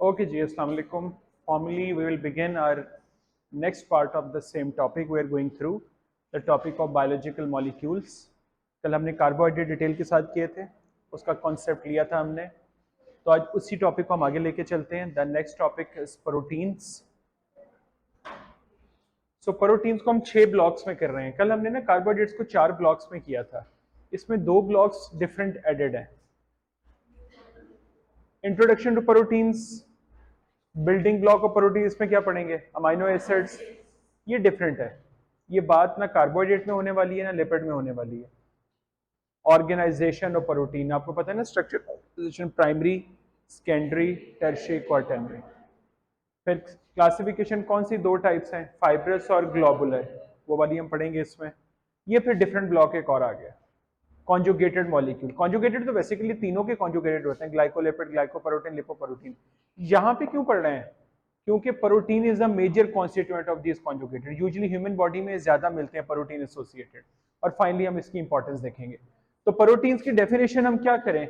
Okay, ji, Assalamu alaikum. Formally, we will begin our next part of the same topic. We are going through the topic of biological molecules. कल हमने carbohydrate detail के साथ किए थे, उसका concept लिया था हमने. तो आज उसी टॉपिक को हम आगे लेके चलते हैं. The next topic is proteins. So proteins को हम 6 ब्लॉक्स में कर रहे हैं. कल हमने ना कार्बोहाइड्रेट्स को 4 ब्लॉक्स में किया था. इसमें 2 ब्लॉक्स डिफरेंट एडेड हैं. Introduction to proteins, building block of protein, इसमें क्या पढ़ेंगे? Amino acids. ये डिफरेंट है. ये बात ना कार्बोहाइड्रेट में होने वाली है ना लिपिड में होने वाली है. ऑर्गेनाइजेशन ऑफ प्रोटीन आपको पता है ना, structure primary, secondary, tertiary, quaternary. फिर क्लासिफिकेशन कौन सी? 2 टाइप्स हैं, फाइब्रस और ग्लोबुलर. वो वाली हम पढ़ेंगे इसमें. ये फिर डिफरेंट ब्लॉक एक और आ गया, कॉन्जुगेटेड मॉलिक्यूल. कॉन्जुगेटेड तो बेसिकली तीनों के कॉन्जुगेटेड होते हैं, ग्लाइकोलिपिड, ग्लाइकोप्रोटीन, लिपोप्रोटीन. यहाँ पे क्यों पढ़ रहे हैं? क्योंकि protein is a major constituent of this conjugated. Usually human body में ज्यादा मिलते हैं प्रोटीन एसोसिएटेड. और फाइनली हम इसकी इंपॉर्टेंस देखेंगे. तो प्रोटीन्स की डेफिनेशन हम क्या करें?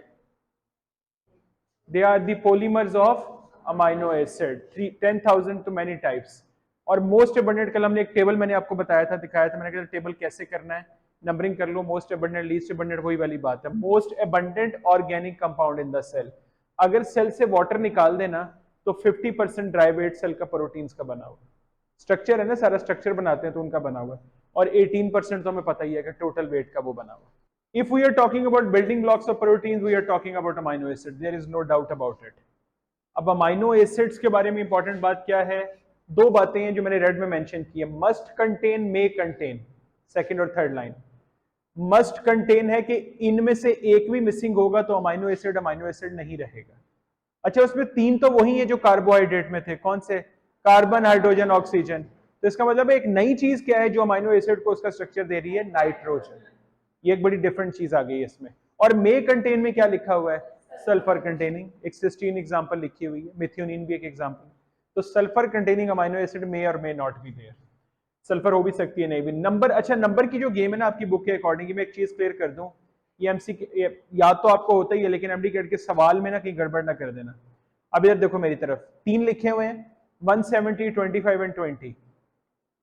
They are the polymers of amino acid, 10,000 to many types. और मोस्ट अबंडेंट, कल हमने एक टेबल मैंने आपको बताया था, दिखाया था, मैंने कहा टेबल कैसे करना है, नंबरिंग कर लो. मोस्ट अबंडेंट, लीस्ट अबंडेंट, वही वाली बात है. Most abundant organic compound in the cell. अगर सेल से वाटर निकाल देना तो 50% ड्राई वेट सेल का प्रोटीन्स का बना हुआ. स्ट्रक्चर है ना, सारा स्ट्रक्चर बनाते हैं तो उनका बना हुआ. और 18% तो हमें पता ही है कि टोटल वेट का वो बना हुआ. If we are talking about building blocks of proteins, we are talking about amino acids. There is no doubt about it. अब अमाइनो एसिड्स के बारे में इंपॉर्टेंट बात क्या है? 2 बातें हैं जो मैंने रेड में मेंशन की है. Must contain, may contain, second और थर्ड लाइन. मस्ट कंटेन है कि इनमें से एक भी मिसिंग होगा तो अमाइनो एसिड नहीं रहेगा. अच्छा, उसमें 3 तो वही है जो कार्बोहाइड्रेट में थे. कौन से? Carbon, hydrogen, oxygen. तो इसका मतलब एक नई चीज क्या है जो अमाइनो एसिड को उसका स्ट्रक्चर दे रही है? नाइट्रोजन. ये एक बड़ी डिफरेंट चीज आ गई है इसमें. और मे कंटेन में क्या लिखा हुआ है? Sulphur containing. एक सिस्टीन एग्जांपल लिखी हुई है, मिथ्योनिन भी एक एग्जांपल. तो sulphur containing amino acid may और may not be there. Sulphur हो भी सकती है, नहीं भी. नंबर, अच्छा नंबर की जो गेम है ना आपकी बुक के अकॉर्डिंग, मैं एक चीज क्लियर कर दूं. ये एमसी याद तो आपको होता ही है, लेकिन एमडी कैट के सवाल में ना कहीं गड़बड़ ना कर देना. अब इधर देखो मेरी तरफ, 3 लिखे हुए हैं, 170, 25 एंड 20.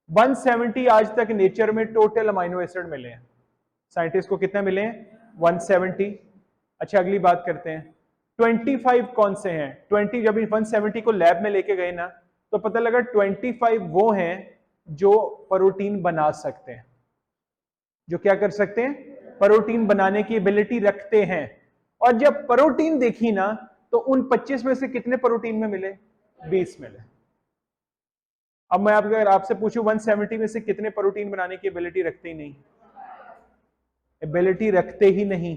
170 आज तक नेचर में टोटल अमाइनो एसिड मिले हैं. साइंटिस्ट को कितने मिले हैं? 170. अच्छा, अगली बात करते हैं, 25 कौन से हैं? 20 जब 170 को लैब में लेके गए ना तो पता लगा 25 वो हैं जो प्रोटीन बना सकते हैं. जो क्या कर सकते हैं? प्रोटीन बनाने की एबिलिटी रखते हैं. और जब प्रोटीन देखी ना तो उन 25 में से कितने प्रोटीन में मिले? 20 मिले. अब मैं अगर आपसे पूछूं 170 में से कितने प्रोटीन बनाने की एबिलिटी रखते ही नहीं? एबिलिटी रखते ही नहीं.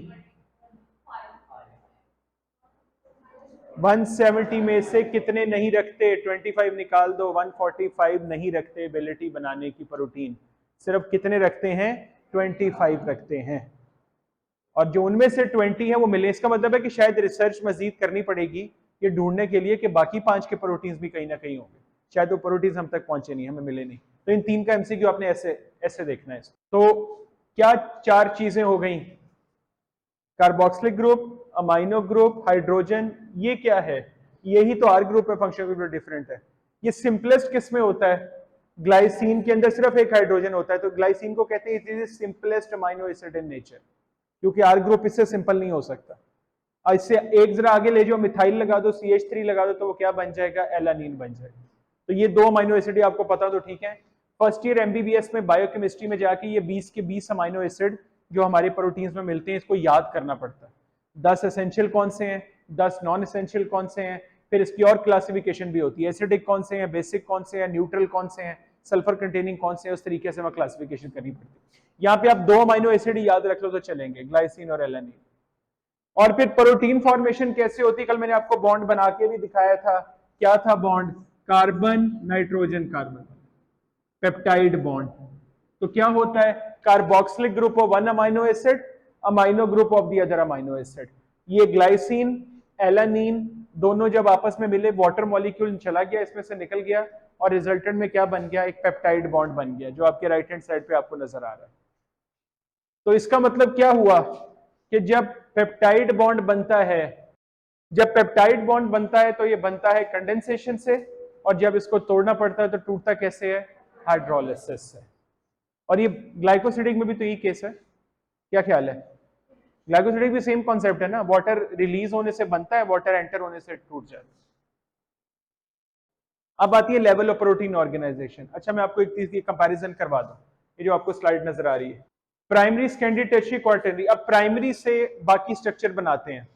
170 में से कितने नहीं रखते? 25 निकाल दो. 145 नहीं रखते एबिलिटी बनाने की प्रोटीन. सिर्फ कितने रखते हैं? 25 रखते हैं. और जो उनमें से 20 है वो मिले. इसका मतलब है कि शायद रिसर्च मजीद करनी पड़ेगी ये ढूंढने के लिए कि बाकी 5 के प्रोटीन्स भी कहीं ना कहीं होंगे. शायद वो प्रोटीन्स हम तक पहुंचे नहीं, हमें मिले नहीं. तो इन 3 का एमसीक्यू आपने ऐसे देखना है. तो क्या 4 चीजें हो गई? Carboxylic group, amino group, hydrogen. ये क्या है? यही तो आर ग्रुप है. फंक्शन ग्रुप डिफरेंट है. ये सिंपलेस्ट किस में होता है? ग्लाइसिन के अंदर सिर्फ एक हाइड्रोजन होता है, तो ग्लाइसिन को कहते हैं it is simplest amino acid in nature. क्योंकि आर ग्रुप इससे सिंपल नहीं हो सकता. इससे एक जरा आगे ले जाओ, मिथाइल लगा दो, CH3 लगा दो, तो वो क्या बन जाएगा? एलानीन बन जाएगा. तो ये 2 अमाइनो एसिड आपको पता तो ठीक है. फर्स्ट ईयर एमबीबीएस में बायोकेमिस्ट्री में जाके ये 20 के 20 अमाइनो एसिड जो हमारे प्रोटीन्स में मिलते हैं इसको याद करना पड़ता है. 10 एसेंशियल कौन से हैं, 10 नॉन एसेंशियल कौन से हैं. फिर इसकी और क्लासिफिकेशन भी होती है, एसिडिक कौन से हैं, बेसिक कौन से हैं, न्यूट्रल कौन से हैं, सल्फर कंटेनिंग कौन से हैं. उस तरीके से हमें क्लासिफिकेशन करनी पड़ती है. यहाँ पे आप 2 अमाइनो एसिड याद रख लो तो चलेंगे, ग्लाइसिन और एलानिन. और फिर प्रोटीन फॉर्मेशन कैसे होती है? कल मैंने आपको बॉन्ड बना के भी दिखाया था. क्या था bond? Carbon, nitrogen, carbon, peptide bond. तो क्या होता है? Carboxylic group of 1 amino acid, amino group of the other amino acid. ये ग्लाइसिन, एलानीन दोनों जब आपस में मिले, वाटर मॉलिक्यूल चला गया, इसमें से निकल गया, और रिजल्टेंट में क्या बन गया? एक पेप्टाइड बॉन्ड बन गया, जो आपके राइट हैंड साइड पे आपको नजर आ रहा है. तो इसका मतलब क्या हुआ कि जब पेप्टाइड बॉन्ड बनता है जब पेप्टाइड बॉन्ड बनता है तो ये बनता है कंडेंसेशन से, और जब इसको तोड़ना पड़ता है तो टूटता कैसे है? हाइड्रोलिसिस से। और ये ग्लाइकोसिडिक में भी तो यही केस है, क्या ख्याल है? ग्लाइकोसिडिक भी सेम कॉन्सेप्ट है ना, वाटर रिलीज होने से बनता है, वाटर एंटर होने से टूट जाता है। अब आती है लेवल ऑफ प्रोटीन ऑर्गेनाइजेशन। अच्छा, मैं आपको एक चीज की कंपैरिजन करवा दूं, ये जो आपको स्लाइड नजर आ रही है, प्राइमरी, सेकेंडरी, टर्शियरी, क्वार्टरनरी। अब प्राइमरी से बाकी स्ट्रक्चर बनाते हैं।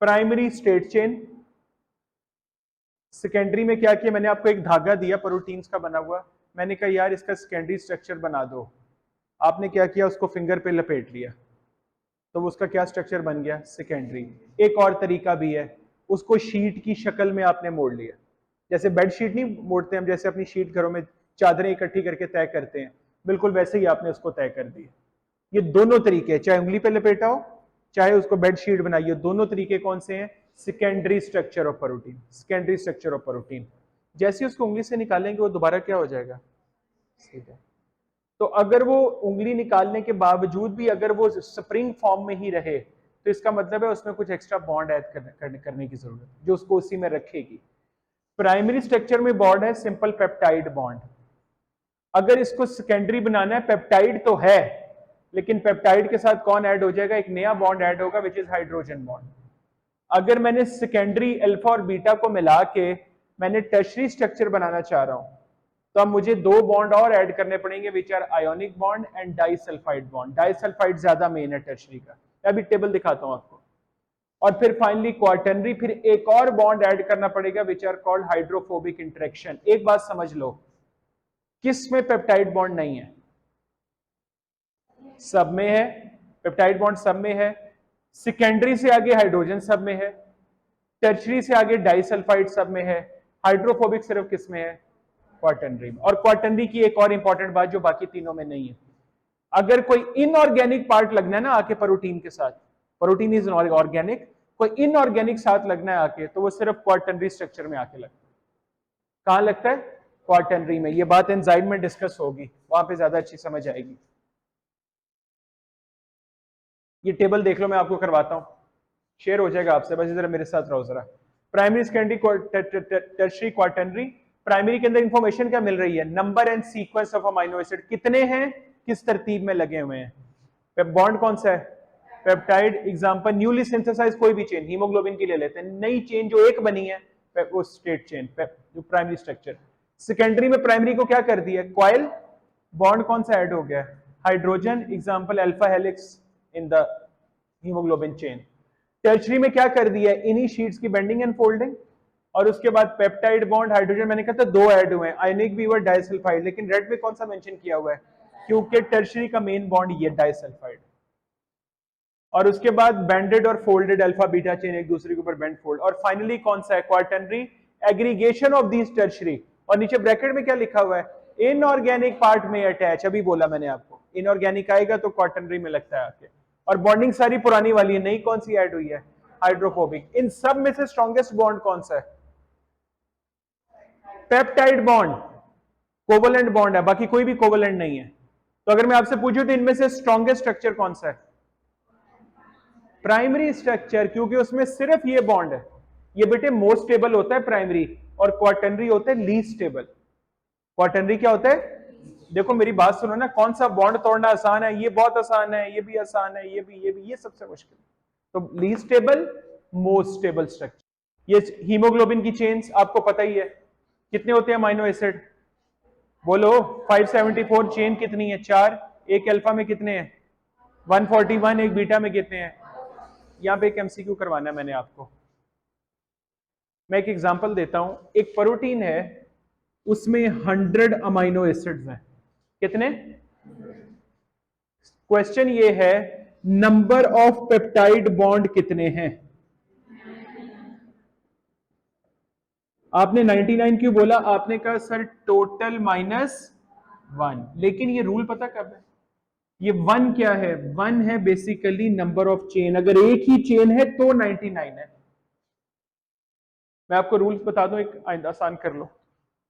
प्राइमरी स्ट्रेट चेन, सेकेंडरी में क्या किया, मैंने आपको एक धागा दिया प्रोटीन्स का बना हुआ, मैंने कहा यार इसका सेकेंडरी स्ट्रक्चर बना दो, आपने क्या किया, उसको फिंगर पे लपेट लिया, तो उसका क्या स्ट्रक्चर बन गया? सेकेंडरी। एक और तरीका भी है, उसको शीट की शक्ल में आपने मोड़ लिया, जैसे बेड शीट नहीं मोड़ते हम, जैसे अपनी शीट घरों में चादरें इकट्ठी करके तय करते हैं, बिल्कुल वैसे ही आपने उसको तय कर दिया। ये दोनों तरीके, चाहे उंगली पे लपेटा हो चाहे उसको बेड शीट बनाइए, दोनों तरीके कौन से हैं? Secondary structure of protein, secondary structure of protein. जैसे ही उसको उंगली से निकालेंगे वो दोबारा क्या हो जाएगा? सीधा। तो अगर वो उंगली निकालने के बावजूद भी अगर वो स्प्रिंग फॉर्म में ही रहे, तो इसका मतलब है उसमें कुछ एक्स्ट्रा बॉन्ड ऐड करने की जरूरत है जो उसको उसी में रखेगी। प्राइमरी स्ट्रक्चर में बॉन्ड है सिंपल पेप्टाइड बॉन्ड। अगर इसको सेकेंडरी बनाना है, पेप्टाइड तो है लेकिन पेप्टाइड के साथ कौन ऐड हो जाएगा? एक नया बॉन्ड ऐड होगा विच इज हाइड्रोजन बॉन्ड। अगर मैंने सेकेंडरी अल्फा और बीटा को मिला के मैंने टर्शियरी स्ट्रक्चर बनाना चाह रहा हूं, तो अब मुझे दो बॉन्ड और ऐड करने पड़ेंगे which are ionic bond and disulphide bond. Disulphide ज्यादा मेन है टर्शियरी का, मैं अभी टेबल दिखाता हूं आपको। और फिर फाइनली क्वार्टरनरी, फिर एक और बॉन्ड ऐड करना पड़ेगा which are called hydrophobic interaction. एक बात समझ लो, किस में पेप्टाइड बॉन्ड नहीं है? सब में है, पेप्टाइड बॉन्ड सब में है। सेकेंडरी से आगे हाइड्रोजन सब में है, टर्शियरी से आगे डाइसल्फाइड सब में है, हाइड्रोफोबिक सिर्फ किस में है? क्वार्टरनरी में। और क्वार्टरनरी की एक और इंपॉर्टेंट बात जो बाकी तीनों में नहीं है, अगर कोई इनऑर्गेनिक पार्ट लगना है ना आके प्रोटीन के साथ, प्रोटीन इज ऑर्गेनिक, कोई इनऑर्गेनिक साथ लगना है आके, तो वो सिर्फ क्वार्टरनरी स्ट्रक्चर में आके लगता है। कहां लगता है? क्वार्टरनरी में। ये बात एंजाइम में डिस्कस होगी, वहां पे ज्यादा अच्छी समझ आएगी। ये टेबल देख लो, मैं आपको करवाता हूं, शेयर हो जाएगा आपसे, बस इधर मेरे साथ रहो जरा। Primary, secondary, tertiary, quaternary. Primary के अंदर इंफॉर्मेशन क्या मिल रही है? Number and sequence of amino acid, कितने हैं, किस तरतीब में लगे हुए हैं। बॉन्ड कौन सा है? पेप्टाइड। एग्जांपल न्यूली सिंथेसाइज कोई भी चेन, हीमोग्लोबिन की ले लेते हैं, नई चेन जो एक बनी है वो स्ट्रेट चेन, जो प्राइमरी स्ट्रक्चर। सेकेंडरी में प्राइमरी को क्या कर दिया? कॉइल। बॉन्ड कौन सा ऐड हो गया? Hydrogen. Example alpha helix in the haemoglobin chain. Tertiary में क्या कर दिया? इन्हीं शीट्स की बेंडिंग एंड फोल्डिंग। और उसके बाद पेप्टाइड बॉन्ड, हाइड्रोजन मैंने कहा था दो ऐड हुए हैं, आयनिक भी हुआ, डाइसल्फाइड, लेकिन रेड में कौन सा मेंशन किया हुआ है? क्योंकि टर्शियरी का मेन बॉन्ड ये डाइसल्फाइड। और उसके बाद बैंडेड और फोल्डेड अल्फा बीटा चेन एक दूसरे के ऊपर बेंड फोल्ड। और फाइनली कौन सा है? Quaternary, aggregation of these tertiary. और नीचे ब्रैकेट में क्या लिखा हुआ है? इनऑर्गेनिक पार्ट में अटैच। अभी बोला मैंने आपको, इनऑर्गेनिक आएगा तो क्वार्टरनरी में लगता है आके। और बॉन्डिंग सारी पुरानी वाली है, नई कौन सी ऐड हुई है? हाइड्रोफोबिक। इन सब में से स्ट्रॉन्गेस्ट बॉन्ड कौन सा है? पेप्टाइड बॉन्ड कोवलेंट बॉन्ड है, बाकी कोई भी कोवलेंट नहीं है। तो अगर मैं आपसे पूछूं तो इनमें से स्ट्रॉन्गेस्ट स्ट्रक्चर कौन सा है? प्राइमरी स्ट्रक्चर, क्योंकि उसमें सिर्फ ये बॉन्ड है। ये बेटे मोस्ट स्टेबल होता है प्राइमरी, और क्वार्टरनरी होता है लीस्ट स्टेबल। क्वार्टरनरी क्या होता है? देखो मेरी बात सुनो ना, कौन सा बॉन्ड तोड़ना आसान है? ये बहुत आसान है, ये भी आसान है, ये भी, ये सबसे मुश्किल। तो least stable, most stable structure. ये हीमोग्लोबिन की चेन्स आपको पता ही है, कितने होते हैं अमाइनो एसिड? बोलो 574। चेन कितनी है? 4। एक अल्फा में कितने हैं? 141। एक बीटा में कितने हैं? यहां पे एक एमसीक्यू करवाना है मैंने आपको। मैं एक एग्जांपल देता हूं, एक प्रोटीन है उसमें 100 अमाइनो एसिड्स हैं। कितने? क्वेश्चन ये है नंबर ऑफ पेप्टाइड बॉन्ड कितने हैं? आपने 99 क्यों बोला? आपने कहा सर टोटल -1, लेकिन ये रूल पता कब है? ये 1 क्या है? 1 है बेसिकली नंबर ऑफ चेन, अगर एक ही चेन है तो 99 है। मैं आपको रूल्स बता दूं, एक आसान कर लो।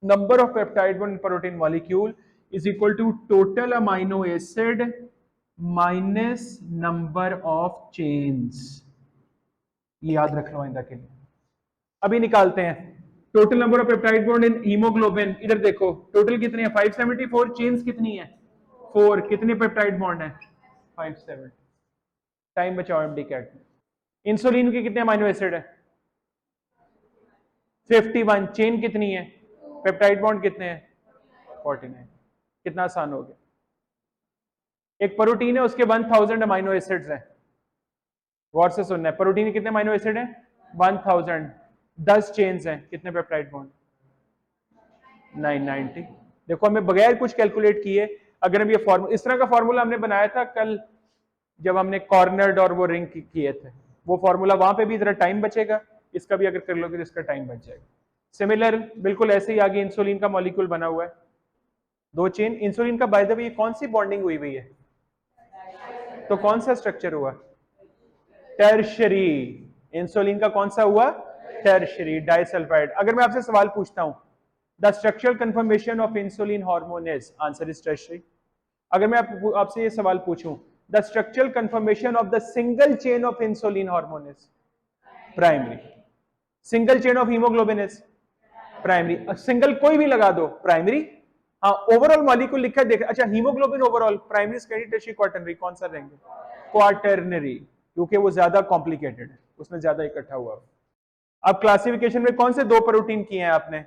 Number of peptide bond protein molecule is equal to total amino acid minus number of chains. ये याद रख लो आइंदा के लिए। अभी निकालते हैं total number of peptide bond in haemoglobin. इधर देखो टोटल कितनी है 574, चेन्स कितनी है 4, कितने पेप्टाइड बॉन्ड है 57। टाइम बचाओ एमडी कैट। इंसुलिन के कितने अमीनो एसिड है 51, चेन कितनी है पेप्टाइड बॉन्ड कितने हैं 49। कितना आसान हो गया। एक प्रोटीन है उसके 1000 अमीनो एसिड्स हैं। गौर से सुनना है, प्रोटीन के कितने अमीनो एसिड हैं 1000, 10 चेन्स हैं, कितने पेप्टाइड बॉन्ड 990। देखो हमें बगैर कुछ कैलकुलेट किए अगर हम ये फॉर्मूला, इस तरह का फॉर्मूला हमने बनाया था कल जब हमने कॉर्नर्ड और वो रिंग किए थे, वो फॉर्मूला वहां पे भी जरा टाइम बचेगा, इसका भी अगर कर लोगे तो इसका टाइम बच जाएगा। सिमिलर बिल्कुल ऐसे ही आगे इंसुलिन का मॉलिक्यूल बना हुआ है, 2 चेन। इंसुलिन का बाय द वे कौन सी बॉन्डिंग हुई हुई है, तो कौन सा स्ट्रक्चर हुआ टर्शरी। इंसुलिन का कौन सा हुआ टर्शरी डाइसल्फाइड। अगर मैं आपसे सवाल पूछता हूं the structural confirmation of insulin hormone is, answer is tertiary. अगर मैं आपसे ये सवाल पूछूं the structural confirmation of the single chain of insulin hormone is primary, single chain of haemoglobin is primary, single कोई भी लगा दो प्राइमरी। हाँ ओवरऑल मॉलिक्यूल लिखा है देख, अच्छा haemoglobin overall primary secondary tertiary quaternary कौन सा रहेंगे क्वाटरनरी, क्योंकि वो ज्यादा कॉम्प्लिकेटेड है, उसमें ज्यादा इकट्ठा हुआ। अब क्लासिफिकेशन में कौन से 2 प्रोटीन किए हैं आपने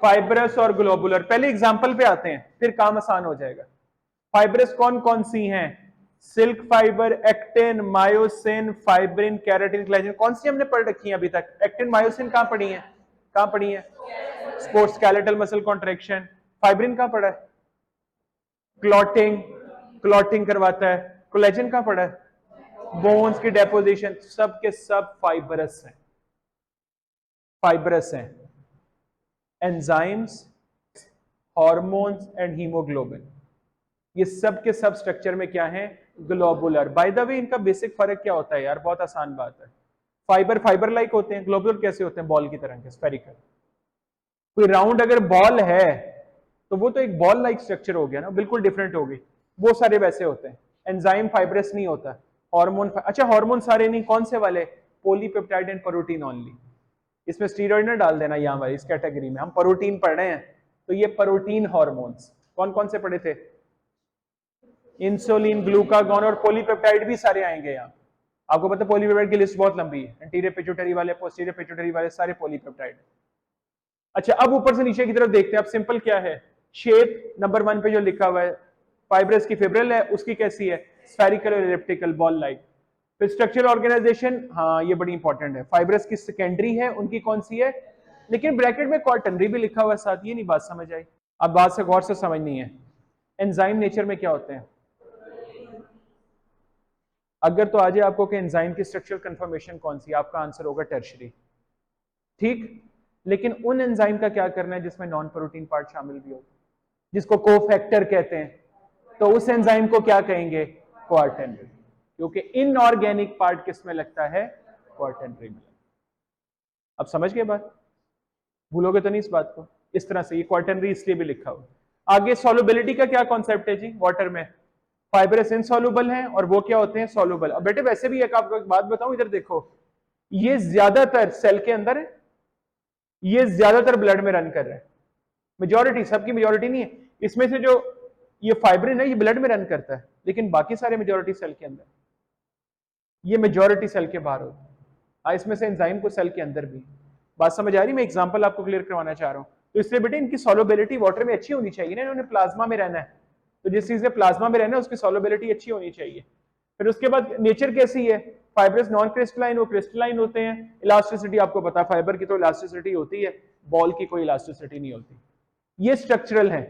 फाइब्रस और ग्लोबुलर। पहले एग्जांपल पे आते हैं फिर काम आसान हो जाएगा। फाइब्रस कौन कौन सी हैं silk fibre, actin, myosin, fibrin, keratin, collagen. कौन सी हमने पढ़ रखी है अभी तक, एक्टिन मायोसिन कहां पढ़ी है, कहां पढ़ी है sports skeletal muscle contraction. Fibrin कहां पढ़ा है क्लॉटिंग, क्लॉटिंग करवाता है। कोलेजन कहां पढ़ा है बोन्स की डेपोजिशन। सब के सब फाइब्रस हैं, फाइब्रस हैं। एंजाइम्स, हार्मोन्स एंड हीमोग्लोबिन, ये सब के सब स्ट्रक्चर में क्या है ग्लोबुलर। बाय द वे इनका बेसिक फर्क क्या होता है यार, बहुत आसान बात है। फाइबर फाइबर लाइक होते हैं, ग्लोबुलर कैसे होते हैं बॉल की तरह के स्फेरिकल। कोई राउंड अगर बॉल है तो वो तो एक बॉल लाइक स्ट्रक्चर हो गया ना, बिल्कुल डिफरेंट हो गई। वो सारे वैसे होते हैं। एंजाइम फाइब्रस नहीं होता, हार्मोन अच्छा हार्मोन सारे नहीं, कौन से वाले पॉलीपेप्टाइड एंड प्रोटीन ओनली। इसमें स्टीरॉइड ना डाल देना यहाँ वाली इस कैटेगरी में, हम प्रोटीन पढ़ रहे हैं तो ये प्रोटीन हार्मोन्स कौन कौन से पढ़े थे इंसुलिन, ग्लूकागॉन और पॉलीपेप्टाइड भी सारे आएंगे यहाँ। आपको पता है पॉलीपेप्टाइड की लिस्ट बहुत लंबी है, एंटीरियर पिट्यूटरी वाले, पोस्टीरियर पिट्यूटरी वाले सारे पॉलीपेप्टाइड। अच्छा अब ऊपर से नीचे की तरफ देखते हैं। अब सिंपल क्या है, शेप नंबर 1 पे जो लिखा हुआ है फाइब्रस की फिब्रिल है, उसकी कैसी है स्फेरिकल और एलिप्टिकल बॉल लाइक। फिर स्ट्रक्चरल ऑर्गेनाइजेशन, हाँ ये बड़ी इंपॉर्टेंट है, फाइब्रस की सेकेंडरी है, उनकी कौन सी है, लेकिन ब्रैकेट में क्वाटरनरी भी लिखा हुआ है साथ, ये नहीं बात समझ आई। अब बात से गौर से समझनी है, एंजाइम नेचर में क्या होते हैं। अगर तो आज आपको कि एंजाइम की स्ट्रक्चरल कंफर्मेशन कौन सी, आपका आंसर होगा टर्शरी, ठीक। लेकिन उन एंजाइम का क्या करना है जिसमें नॉन प्रोटीन पार्ट शामिल भी हो, जिसको कोफैक्टर कहते हैं, तो उस एंजाइम को क्या कहेंगे क्वाटरनरी, क्योंकि इनऑर्गेनिक पार्ट किसमें लगता है क्वाटरनरी में। अब समझ गए बात, भूलोगे तो नहीं इस बात को। इस तरह से ये क्वाटरनरी इसलिए भी लिखा हुआ। आगे सॉल्युबिलिटी का क्या कॉन्सेप्ट है जी, वाटर में फाइब्रस इनसॉल्युबल हैं और वो क्या होते हैं सॉल्युबल। अब बेटे वैसे भी एक आपको एक बात बताऊं, इधर देखो ये ज्यादातर सेल के अंदर है, ये ज्यादातर ब्लड में रन कर रहे हैं, मेजॉरिटी, सबकी मेजॉरिटी नहीं है। इसमें से जो ये फाइब्रिन है ये ब्लड में रन करता है, लेकिन बाकी सारे मेजॉरिटी सेल के अंदर, ये मेजॉरिटी सेल के बाहर होता है। इसमें से एंजाइम को सेल के अंदर भी। बात समझ आ रही, मैं एग्जांपल आपको क्लियर करवाना चाह रहा हूं। तो इसलिए बेटे इनकी सॉल्युबिलिटी वाटर में अच्छी होनी चाहिए ना, इन्होंने प्लाज्मा में रहना है, तो जिस चीज में प्लाज्मा में रहना है उसकी सॉल्युबिलिटी अच्छी होनी चाहिए। फिर उसके बाद नेचर कैसी है, फाइब्रस नॉन क्रिस्टलाइन, वो क्रिस्टलाइन होते हैं। इलास्टिसिटी आपको पता है फाइबर की तो इलास्टिसिटी होती है, बॉल की कोई इलास्टिसिटी नहीं होती। ये स्ट्रक्चरल है,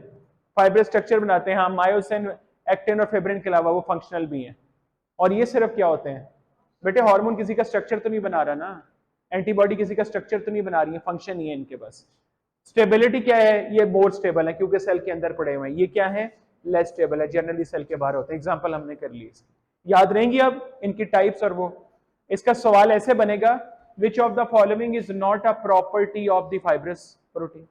फाइबर स्ट्रक्चर बनाते हैं। हाँ मायोसिन, एक्टिन और फिब्रिन के अलावा वो फंक्शनल भी हैं। और ये सिर्फ क्या होते हैं बेटे, हार्मोन किसी का स्ट्रक्चर तो नहीं बना रहा ना, एंटीबॉडी किसी का स्ट्रक्चर तो नहीं बना रही है, फंक्शन ही है इनके बस। स्टेबिलिटी क्या है, ये मोर स्टेबल है क्योंकि सेल के अंदर पड़े हुए हैं। ये क्या है लेस स्टेबल है, जनरली सेल के बाहर होते हैं। एग्जांपल हमने कर ली, याद रहेंगी अब इनकी टाइप्स। और वो इसका सवाल ऐसे बनेगा, विच of the following is not a property of the fibrous protein,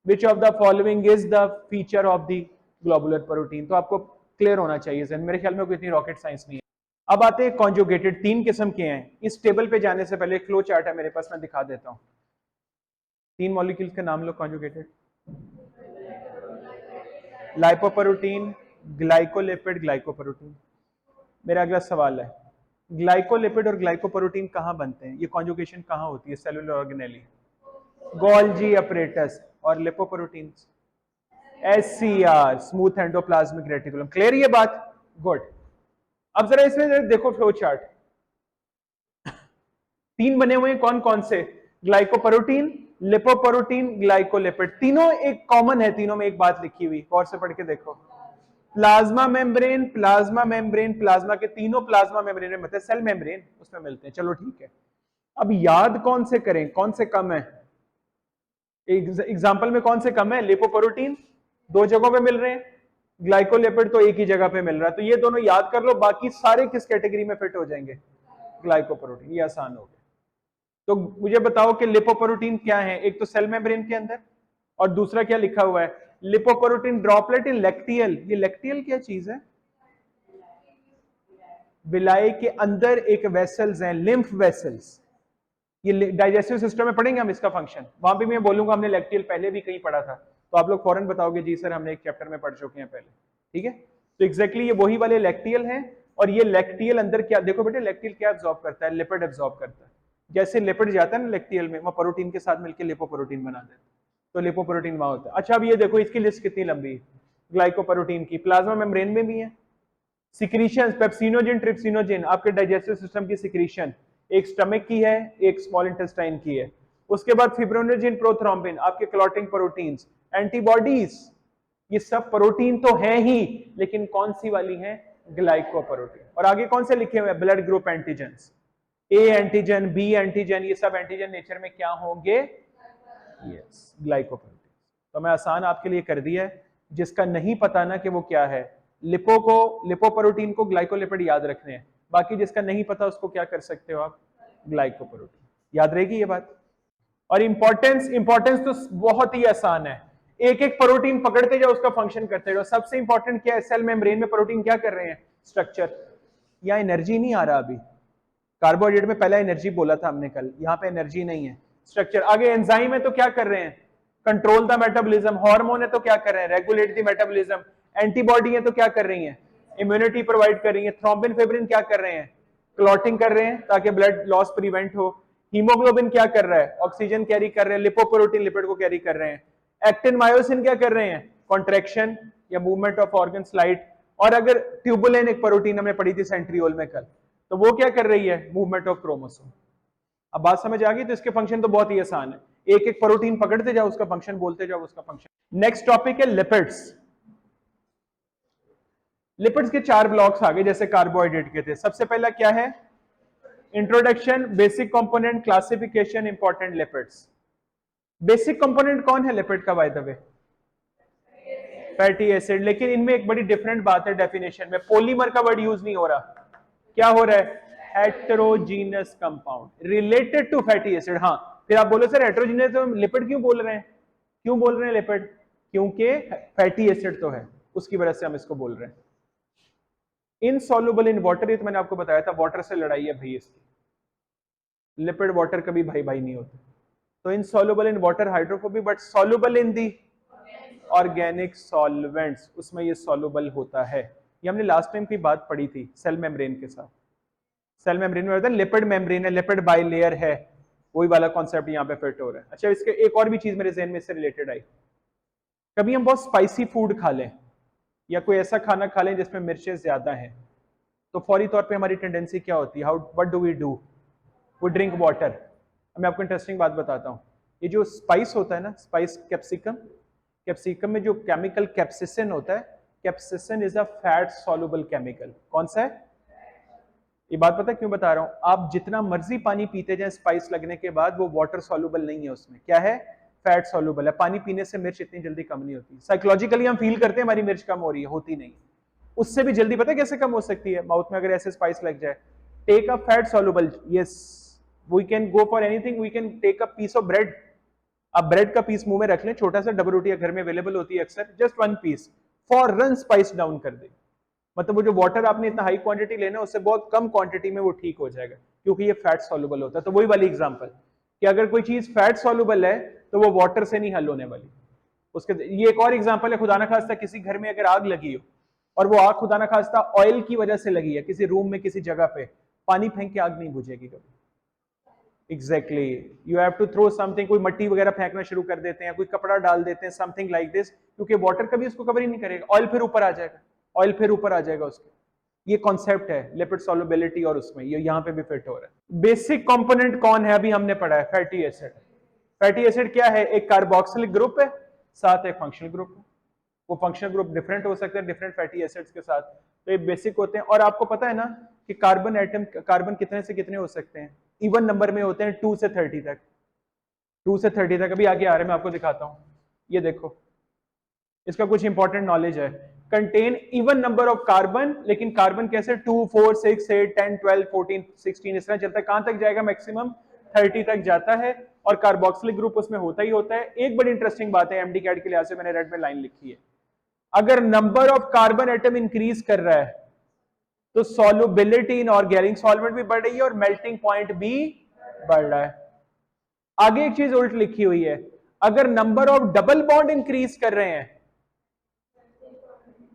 which of the following is the feature of the globular protein. तो आपको क्लियर होना चाहिए, मेरे ख्याल में कोई इतनी रॉकेट साइंस नहीं है। अब आते हैं कॉन्जुगेटेड, 3 किस्म के हैं। इस टेबल पे जाने से पहले फ्लो चार्ट है मेरे पास, मैं दिखा देता हूं। 3 मॉलिक्यूल्स के नाम लो कॉन्जुगेटेड। Lipoprotein, glycolipid, glycoprotein. मेरा अगला सवाल है, ग्लाइकोलिपिड और ग्लाइकोप्रोटीन कहां बनते हैं? ये कॉन्जुगेशन कहां होती है सेलुलर ऑर्गेनेली? Golgi apparatus. और lipoproteins? SCR, smooth endoplasmic reticulum. Clear ये बात? गुड। अब जरा इसमें देखो फ्लो चार्ट, 3 बने हुए हैं, कौन कौन से? Glycoprotein, lipoprotein, glycolipid. तीनों एक कॉमन है, तीनों में एक बात लिखी हुई, और से पढ़ के देखो। Plasma membrane, plasma membrane, plasma के तीनों प्लाज्मा मेम्ब्रेन में, मतलब सेल मेम्ब्रेन उसमें मिलते हैं। चलो ठीक है, अब याद कौन से करें, कौन से कम है? एग्जाम्पल में कौन से कम है? लिपोप्रोटीन 2 जगहों पे मिल रहे हैं, ग्लाइकोलिपिड तो एक ही जगह पे मिल रहा है, तो ये दोनों याद कर लो। बाकी सारे किस कैटेगरी में फिट हो जाएंगे? ग्लाइकोप्रोटीन। ये आसान हो गया। तो मुझे बताओ कि लिपोप्रोटीन क्या है? एक तो सेल मेम्ब्रेन के अंदर, और दूसरा क्या लिखा हुआ है? लिपोप्रोटीन ड्रॉपलेट इन लैक्टियल। ये लैक्टियल क्या चीज है? विलाई के अंदर एक वेसल्स हैं, लिम्फ वेसल्स। ये डाइजेस्टिव सिस्टम में पढ़ेंगे हम इसका फंक्शन, वहां भी मैं बोलूंगा हमने लैक्टियल पहले भी कहीं पढ़ा था, तो आप लोग फौरन बताओगे जी सर हमने एक चैप्टर में पढ़ चुके हैं पहले। ठीक है, तो एग्जैक्टली ये वही वाले लैक्टियल हैं। और ये लैक्टियल अंदर क्या, देखो बेटे लैक्टियल क्या एब्जॉर्ब करता है? लिपिड एब्जॉर्ब करता है। जैसे लिपिड जाता है ना लैक्टियल में, वहां प्रोटीन के साथ मिलकर लिपोप्रोटीन बना देता है, तो लिपोप्रोटीन वहां होता है। अच्छा अब ये देखो इसकी लिस्ट कितनी लंबी है ग्लाइकोप्रोटीन की। प्लाज्मा मेम्ब्रेन में भी है। सिक्रीशन, पेप्सिनोजेन, ट्रिप्सिनोजेन, आपके डाइजेस्टिव सिस्टम की सिक्रीशन, एक स्टमक की है, एक स्मॉल इंटेस्टाइन की है। उसके बाद फिब्रोनोजेन, प्रोथ्रोम्बिन, आपके क्लॉटिंग प्रोटीन्स, एंटीबॉडीज, ये सब प्रोटीन तो है ही, लेकिन कौन सी वाली है? ग्लाइकोप्रोटीन। और आगे कौन से लिखे हुए हैं? Blood group antigens, A antigen, B antigen, ये सब एंटीजन नेचर में क्या होंगे? Yes, glycoprotein. तो मैं आसान आपके लिए कर दिया है, जिसका नहीं पता ना कि वो क्या है, लिपोप्रोटीन को ग्लाइकोलिपिड याद रखने हैं, बाकी जिसका नहीं पता उसको क्या कर सकते हो आप? ग्लाइकोप्रोटीन। याद रहेगी ये बात। और इंपॉर्टेंस, इंपॉर्टेंस तो बहुत ही आसान है, एक एक प्रोटीन पकड़ते जाओ, उसका फंक्शन करते जाओ। सबसे इंपॉर्टेंट क्या है? सेल मेम्ब्रेन में प्रोटीन क्या कर रहे हैं? स्ट्रक्चर। यहाँ एनर्जी नहीं आ रहा अभी, कार्बोहाइड्रेट में पहला एनर्जी बोला था हमने कल, यहाँ पे एनर्जी नहीं है, स्ट्रक्चर। आगे एंजाइम है तो क्या कर रहे हैं? Control the metabolism. हार्मोन है तो क्या कर रहे हैं? Regulate the metabolism. एंटीबॉडी है तो क्या कर रही हैं? इम्यूनिटी प्रोवाइड कर रही है। थ्रोम्बिन, फिब्रिन क्या कर रहे हैं? क्लॉटिंग कर रहे हैं ताकि ब्लड लॉस प्रिवेंट हो। हीमोग्लोबिन क्या कर रहा है? ऑक्सीजन कैरी कर रहे हैं। लिपोप्रोटीन लिपिड को कैरी कर रहे हैं। एक्टिन, मायोसिन क्या कर रहे हैं? कॉन्ट्रैक्शन या मूवमेंट ऑफ ऑर्गन स्लाइड। और अगर ट्यूबुलिन, एक प्रोटीन हमने पढ़ी थी सेंट्रियोल में कल, तो वो क्या कर रही है? Movement of chromosome. अब बात समझ आ गई? तो इसके फंक्शन तो बहुत ही आसान है, एक एक प्रोटीन पकड़ते जाओ, उसका फंक्शन बोलते जाओ, उसका फंक्शन। नेक्स्ट टॉपिक है लिपिड्स। लिपिड्स के 4 ब्लॉक्स आ गए जैसे कार्बोहाइड्रेट के थे। सबसे पहला क्या है? Introduction, basic component, classification, important lipids. Basic component कौन है लिपिड का by the way? Fatty acid. लेकिन इनमें एक बड़ी डिफरेंट बात है, डेफिनेशन में पॉलीमर का वर्ड यूज नहीं हो रहा, क्या हो रहा है? Heterogeneous compound related to fatty acid. हाँ, फिर आप बोलो सर हेटेरोजीनियस तो लिपिड क्यों बोल रहे हैं? क्यों बोल रहे हैं लिपिड? क्योंकि फैटी एसिड तो है, उसकी वजह से हम इसको बोल रहे हैं। इनसॉल्युबल इन वाटर, ये तो मैंने आपको बताया था, वाटर से लड़ाई है भाई इसकी। लिपिड वाटर कभी भाई भाई नहीं होते। तो insoluble in water hydrophobic, but soluble in the organic solvents, उसमें ये सॉल्युबल होता है। ये हमने लास्ट टाइम की बात पढ़ी थी सेल मेम्ब्रेन के साथ। सेल मेम्ब्रेन में होता है लिपिड मेम्ब्रेन है, लिपिड बाइलेयर है, वही वाला कॉन्सेप्ट यहाँ पे फिट हो रहा है। अच्छा, इसके एक और भी चीज मेरे जहन में इससे रिलेटेड आई, कभी हम बहुत स्पाइसी फूड खा लें या कोई ऐसा खाना खा लें जिसमें मिर्चें ज्यादा हैं, तो फौरी तौर पे हमारी टेंडेंसी क्या होती है? How what do we do? वो ड्रिंक वाटर। मैं आपको इंटरेस्टिंग बात बताता हूँ, ये जो स्पाइस होता है ना, स्पाइस कैप्सिकम, कैप्सिकम में जो केमिकल कैप्सिसिन होता है, capsaicin is a fat soluble chemical. कौन सा है? ये बात पता है क्यों बता रहा हूं? आप जितना मर्जी पानी पीते जाए स्पाइस लगने के बाद, वो वाटर सॉल्युबल नहीं है, उसमें क्या है? फैट सॉल्युबल है। पानी पीने से मिर्च इतनी जल्दी कम नहीं होती। साइकोलॉजिकली हम फील करते हैं हमारी मिर्च कम हो रही है, होती नहीं। उससे भी जल्दी पता है कैसे कम हो सकती है? माउथ में अगर ऐसे स्पाइस लग जाए, take a fat soluble, yes, we can go for anything, we can take a piece of bread. आप ब्रेड का पीस मुंह में रख लें, छोटा सा, डबल रोटी घर में अवेलेबल होती है अक्सर, जस्ट 1 पीस फॉरन स्पाइस डाउन कर दे। मतलब वो जो वाटर आपने इतना हाई क्वांटिटी लेना है उससे बहुत कम क्वांटिटी में वो ठीक हो जाएगा, क्योंकि ये फैट सॉल्युबल होता है। तो वही वाली एग्जांपल कि अगर कोई चीज फैट सॉल्युबल है तो वो वाटर से नहीं हल होने वाली। उसके ये एक और एग्जांपल है, खुदा ना खास्ता किसी घर में अगर आग लगी हो और वो आग खुदा ना खास्ता ऑयल की वजह से लगी है, किसी रूम में किसी जगह पे, पानी फेंक के आग नहीं बुझेगी कभी। Exactly, you have to throw something, कोई मट्टी वगैरह फेंकना शुरू कर देते हैं, कोई कपड़ा डाल देते हैं, समथिंग लाइक दिस, क्योंकि वाटर कभी उसको कवर ही नहीं करेगा, ऑयल फिर ऊपर आ जाएगा, ऑयल फिर ऊपर आ जाएगा उसके। ये कॉन्सेप्ट है लिपिड सॉल्युबिलिटी, और उसमें ये यहाँ पे भी फिट हो रहा है। बेसिक कंपोनेंट कौन है, अभी हमने पढ़ा है फैटी एसिड। फैटी एसिड क्या है, एक कार्बोक्सिलिक ग्रुप है, साथ एक फंक्शनल ग्रुप है। वो फंक्शनल ग्रुप डिफरेंट हो सकते हैं डिफरेंट फैटी एसिड्स के साथ, तो ये बेसिक होते हैं। और आपको पता है ना कि कार्बन एटम, कार्बन कितने से कितने हो सकते हैं, इवन नंबर में होते हैं 2 से 30 तक, 2 से 30 तक। अभी आगे आ रहे हैं, मैं आपको दिखाता हूं, ये देखो, इसका कुछ इंपॉर्टेंट नॉलेज है। Contain even number of carbon, लेकिन कार्बन कैसे, 2 4 6 8 10 12 14 16 इस तरह चलता है, कहां तक जाएगा, मैक्सिमम 30 तक जाता है। और कार्बोक्सिलिक ग्रुप उसमें होता ही होता है। एक बड़ी इंटरेस्टिंग बात है, एमडी कैट के लिहाज से मैंने रेड में लाइन लिखी है, अगर number of carbon atom increase कर रहा है तो सॉल्युबिलिटी इन ऑर्गेनिक सॉल्वेंट भी बढ़ रही है और मेल्टिंग पॉइंट भी बढ़ रहा है। आगे एक चीज उल्ट लिखी हुई है, अगर number of double bond increase कर रहे हैं,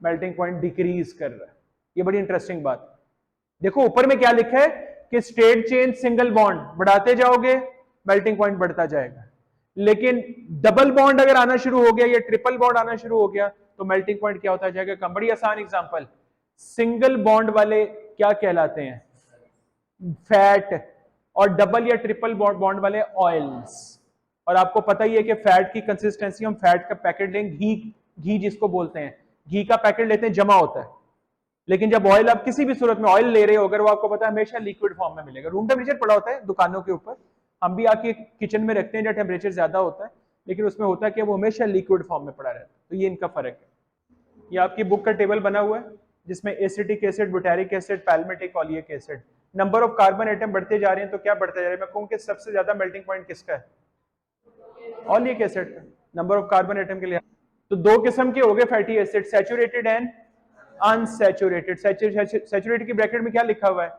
मेल्टिंग पॉइंट डिक्रीज कर रहा है। ये बड़ी इंटरेस्टिंग बात। देखो ऊपर में क्या लिखा है कि स्ट्रेट चेन सिंगल बॉन्ड बढ़ाते जाओगे मेल्टिंग पॉइंट बढ़ता जाएगा, लेकिन डबल बॉन्ड अगर आना शुरू हो गया या ट्रिपल बॉन्ड आना शुरू हो गया तो मेल्टिंग पॉइंट क्या होता जाएगा, कम। बड़ी आसान एग्जांपल, सिंगल बॉन्ड वाले क्या कहलाते हैं, फैट, और डबल या ट्रिपल बॉन्ड वाले ऑयल्स। और आपको पता ही है कि फैट की कंसिस्टेंसी, हम फैट का पैकेट लेंगे, घी जिसको बोलते हैं, घी का पैकेट लेते हैं, जमा होता है, लेकिन जब ऑयल आप किसी भी सूरत में ऑयल ले रहे हो, अगर वो आपको पता है हमेशा लिक्विड फॉर्म में मिलेगा। रूम टेम्परेचर पड़ा होता है दुकानों के ऊपर, हम भी आके किचन में रखते हैं जहाँ टेम्परेचर ज्यादा होता है, लेकिन उसमें होता है कि वो हमेशा लिक्विड फॉर्म में पड़ा रहता है। तो ये इनका फर्क है। ये आपकी बुक का टेबल बना हुआ है जिसमें acetic acid, butyric acid, palmitic, oleic acid, number of carbon atom बढ़ते जा रहे हैं, तो क्या बढ़ते जा रहे हैं, मैं कहूँ कि सबसे ज्यादा मेल्टिंग पॉइंट किसका है, ऑलिक एसिड का, नंबर ऑफ कार्बन एटम के लिए। तो दो किस्म के हो गए fatty acid, saturated and unsaturated. Saturated की ब्रैकेट में क्या लिखा हुआ है,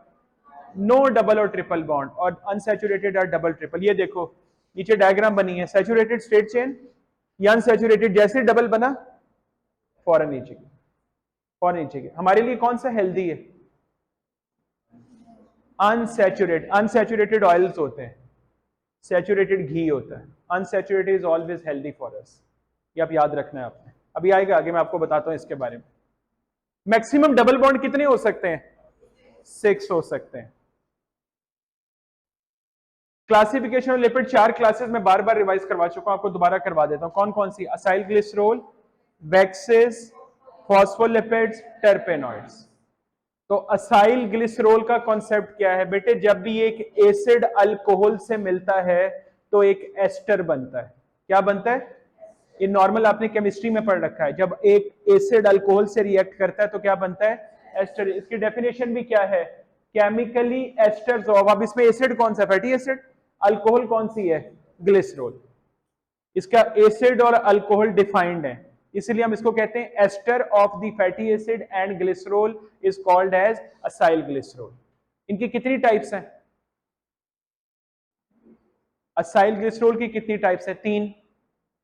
नो डबल और ट्रिपल बॉन्ड, और अनसैचुरेटेड और डबल ट्रिपल। ये देखो नीचे डायग्राम बनी है, सैचुरेटेड स्ट्रेट चेन, या अनसैचुरेटेड जैसे डबल बना फौरन नीचे की, फौरन नीचे की। हमारे लिए कौन सा हेल्दी है, अनसैचुरेटेड ऑयल्स होते हैं, सैचुरेटेड घी होता है, unsaturated is always healthy for us. ये आप याद रखना है आपने, अभी आएगा आगे मैं आपको बताता हूं इसके बारे में। मैक्सिमम डबल बॉन्ड कितने हो सकते हैं, 6 हो सकते हैं। क्लासिफिकेशन ऑफ लिपिड 4 क्लासेस में बार बार रिवाइज करवा चुका हूं, आपको दोबारा करवा देता हूं। कौन कौन सी, acyl glycerol, waxes, phospholipids, terpenoids. तो असाइल ग्लिसरॉल का कॉन्सेप्ट क्या है बेटे, जब भी एक एसिड अल्कोहल से मिलता है तो एक एस्टर बनता है। क्या बनता है, ये नॉर्मल आपने केमिस्ट्री में पढ़ रखा है, जब एक एसिड अल्कोहल से रिएक्ट करता है तो क्या बनता है, एस्टर। इसकी डेफिनेशन भी क्या है, केमिकली एस्टर्स ऑफ, अब इसमें एसिड कौन सा, फैटी एसिड, अल्कोहल कौन सी है, ग्लिसरॉल। इसका एसिड और अल्कोहल डिफाइंड है, इसलिए हम इसको कहते हैं ester of the fatty acid, and glycerol is called as acyl glycerol. इनकी कितनी टाइप्स हैं, असाइल ग्लिसरॉल की कितनी टाइप्स है, 3।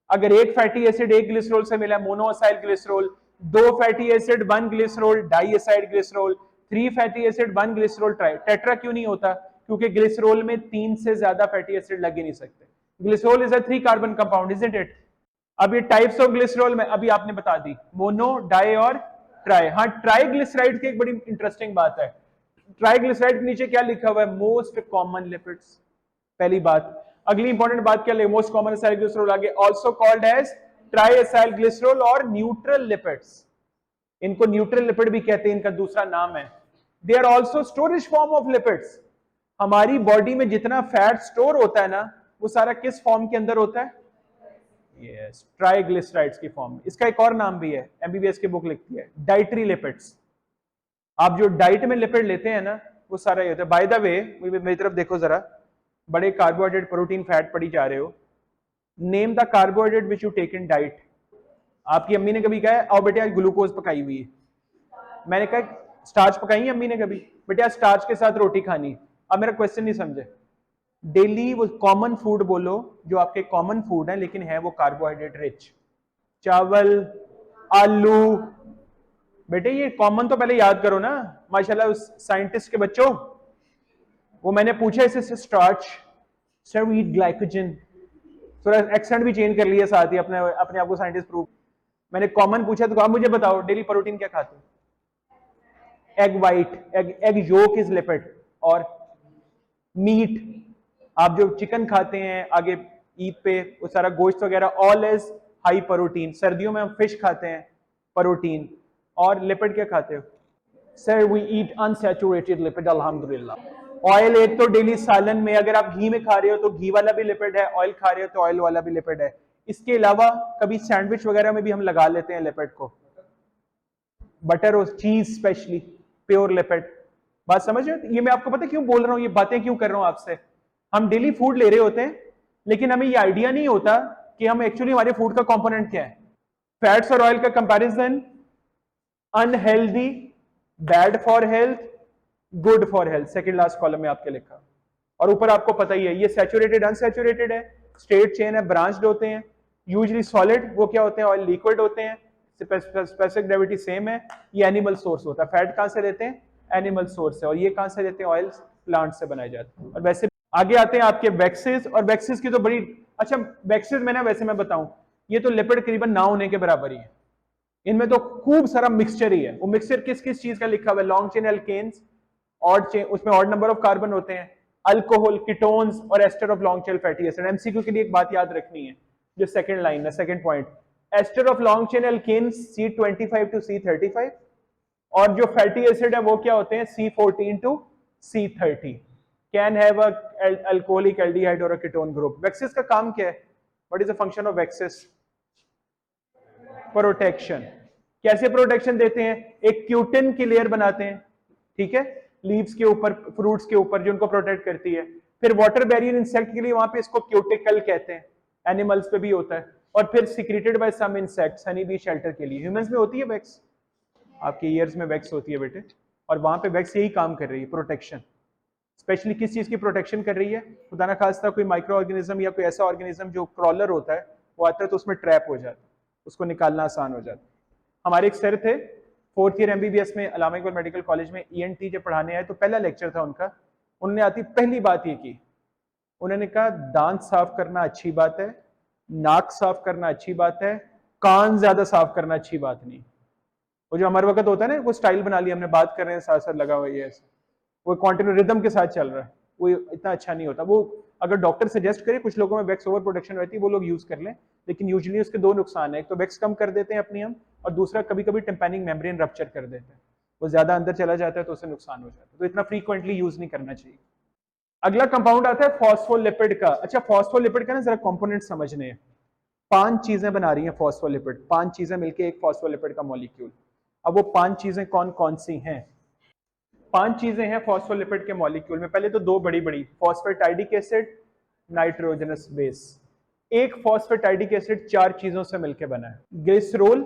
अगर एक फैटी एसिड एक ग्लिसरॉल से मिला, mono acyl glycerol. 2 fatty acid 1 glycerol, di acyl glycerol. 3 fatty acid 1 glycerol, tri. Tetra क्यों नहीं होता, क्योंकि ग्लिसरॉल में 3 से ज्यादा फैटी एसिड लग ही नहीं सकते। Glycerol is a 3 carbon compound, isn't it. अब ये टाइप्स ऑफ ग्लिसरॉल में अभी आपने बता दी, मोनो, डाई और ट्राई। हाँ, ट्राइग्लिसराइड की एक बड़ी इंटरेस्टिंग बात है, ट्राइग्लिसराइड के नीचे क्या लिखा हुआ है, मोस्ट कॉमन लिपिड्स, पहली बात। अगली इंपॉर्टेंट बात क्या है, मोस्ट कॉमन असाइल ग्लिसरॉल, आगे also called as tri acyl glycerol और न्यूट्रल लिपिड्स। इनको न्यूट्रल लिपिड भी कहते हैं, इनका दूसरा नाम है। They are also storage form of lipids. हमारी बॉडी में जितना फैट स्टोर होता है ना, वो सारा किस फॉर्म के अंदर होता है, यस, ट्राइग्लिसराइड्स की फॉर्म में। इसका एक और नाम भी है, एमबीबीएस की बुक लिखती है, डाइटरी लिपिड्स। आप जो डाइट में लिपिड लेते हैं ना, वो सारा ये होता है। बाय द वे मेरी तरफ देखो जरा, बड़े कार्बोहाइड्रेट, प्रोटीन, फैट पढ़ी जा रहे हो, name the carbohydrate which you take in diet. आपकी अम्मी ने कभी कहा है आओ बेटे आज ग्लूकोज पकाई हुई है, मैंने कहा स्टार्च पकाई है अम्मी ने कभी? बेटा स्टार्च के साथ रोटी खानी। अब मेरा क्वेश्चन नहीं समझे। डेली वो कॉमन फूड बोलो जो आपके कॉमन फूड है लेकिन है वो कार्बोहाइड्रेट रिच। चावल, आलू। बेटे ये कॉमन तो पहले याद करो ना। माशाल्लाह उस साइंटिस्ट के बच्चों, वो मैंने पूछा इसे starch, sir we eat glycogen. थोड़ा एक्सेंट भी चेंज कर लिया साथ ही, अपने अपने आप को साइंटिस्ट प्रूव। मैंने कॉमन पूछा तो आप मुझे बताओ डेली प्रोटीन क्या खाते हो? Egg white, egg yolk is lipid. और मीट, आप जो चिकन खाते हैं आगे ईद पे वो सारा गोश्त वगैरह ऑल इज हाई प्रोटीन। सर्दियों में हम फिश खाते हैं, प्रोटीन। और लिपिड क्या खाते हो? Sir we eat unsaturated lipid अल्हम्दुलिल्लाह। ऑयल एक तो डेली सालन में, अगर आप घी में खा रहे हो तो घी वाला भी लिपिड है, ऑयल खा रहे हो तो ऑयल वाला भी लिपिड है। इसके अलावा कभी सैंडविच वगैरह में भी हम लगा लेते हैं लिपिड को, बटर और चीज स्पेशली प्योर लिपिड। बात समझ रहे हो? ये मैं आपको पता क्यों बोल रहा हूं, ये बातें क्यों कर रहा हूं आपसे। हम डेली फूड ले रहे होते हैं लेकिन हमें ये आइडिया नहीं होता कि हम एक्चुअली हमारे फूड का कंपोनेंट क्या है। फैट्स और ऑयल का comparison, unhealthy, bad for health, good for health, second last column में आपके लिखा। और ऊपर आपको पता ही है ये सैचुरेटेड अनसैचुरेटेड है, स्ट्रेट चेन है, ब्रांच्ड होते हैं। यूजुअली सॉलिड वो क्या होते हैं? ऑयल लिक्विड होते हैं, स्पेसिफिक ग्रेविटी सेम है। ये एनिमल सोर्स होता है। फैट कहां से लेते हैं? एनिमल सोर्स है। और ये कहां से लेते हैं? ऑयल प्लांट से बनाए जाते हैं। और वैसे आगे आते हैं आपके वैक्सेस, और वैक्सेस की तो बड़ी अच्छा वैक्सेस में ना, वैसे मैं बताऊं ये तो लिपिड करीबन ना होने के बराबर ही है। इनमें तो खूब सारा मिक्सचर ही है। वो मिक्सचर किस किस चीज का लिखा हुआ है? Long chain alkanes, odd chain, उसमें ऑड नंबर ऑफ कार्बन होते हैं, अल्कोहल, कीटोन्स और ester of long chain fatty acid. MCQ के लिए एक बात याद रखनी है, जो सेकंड लाइन है, second point, ester of long chain alkanes C25 to C35, और जो फैटी एसिड है वो क्या होते हैं? C14 to C30। Can have a alcoholic aldehyde और अ कीटोन ग्रुप। वैक्सेस का काम क्या है? What is the function of waxes? Protection. कैसे प्रोटेक्शन देते हैं? एक क्यूटिन की लेयर बनाते हैं, ठीक है, लीव्स के ऊपर, फ्रूट्स के ऊपर, जो उनको प्रोटेक्ट करती है। फिर वाटर बैरियर इंसेक्ट के लिए वहां पे इसको क्यूटिकल कहते हैं, एनिमल्स पे भी होता है। और फिर secreted by some insects, honey bee shelter के लिए। ह्यूमंस में होती है वैक्स, आपके ईयर्स में वैक्स होती है बेटे, और वहां पे वैक्स यही काम कर रही है, प्रोटेक्शन। स्पेशली किस चीज की प्रोटेक्शन कर रही है? खुदा ना खास्ता कोई माइक्रो ऑर्गेनिज्म या कोई ऐसा ऑर्गेनिज्म जो क्रॉलर होता है वो आता है तो उसमें ट्रैप हो जाता है, उसको निकालना आसान हो जाता है। हमारे एक सर थे 4th ईयर MBBS में, अल्लामा इकबाल मेडिकल कॉलेज में, ENT जब पढ़ाने आए तो पहला लेक्चर था उनका। उन्होंने आती पहली बात ये की, उन्होंने कहा दांत साफ करना अच्छी बात है, नाक साफ करना अच्छी बात है, कान ज्यादा साफ करना अच्छी बात नहीं। वो जो हमारे वक्त होता है ना, वो स्टाइल बना लिया हमने, बात कर रहे हैं साथ साथ लगा हुआ है ऐसे, वो कॉन्टिन्यू रिदम के साथ चल रहा है, वो इतना अच्छा नहीं होता। वो अगर डॉक्टर सजेस्ट करे, कुछ लोगों में वैक्स ओवर प्रोटेक्शन रहती है, वो लोग यूज कर लें, लेकिन यूजुअली उसके दो नुकसान है। एक तो वैक्स कम कर देते हैं अपनी हम, और दूसरा कभी कभी टिम्पैनिक मेम्ब्रेन रप्चर कर देते हैं, वो ज्यादा अंदर चला जाता है तो उससे नुकसान हो जाता है। तो इतना फ्रीक्वेंटली यूज नहीं करना चाहिए। अगला कंपाउंड आता है फॉस्फोलिपिड का। अच्छा, फॉस्फोलिपिड का ना जरा कंपोनेंट समझने हैं। 5 चीजें बना रही हैं फॉस्फोलिपिड, 5 चीजें मिलकर एक फॉस्फोलिपिड का मॉलिक्यूल। अब वो 5 चीजें कौन कौन सी हैं? 5 चीजें हैं फॉस्फोलिपिड के मॉलिक्यूल में। पहले तो 2 बड़ी बड़ी, फॉस्फेटाइडिक एसिड, नाइट्रोजनस बेस। एक फॉस्फेटाइडिक एसिड 4 चीजों से मिलकर बना है, ग्लिसरोल,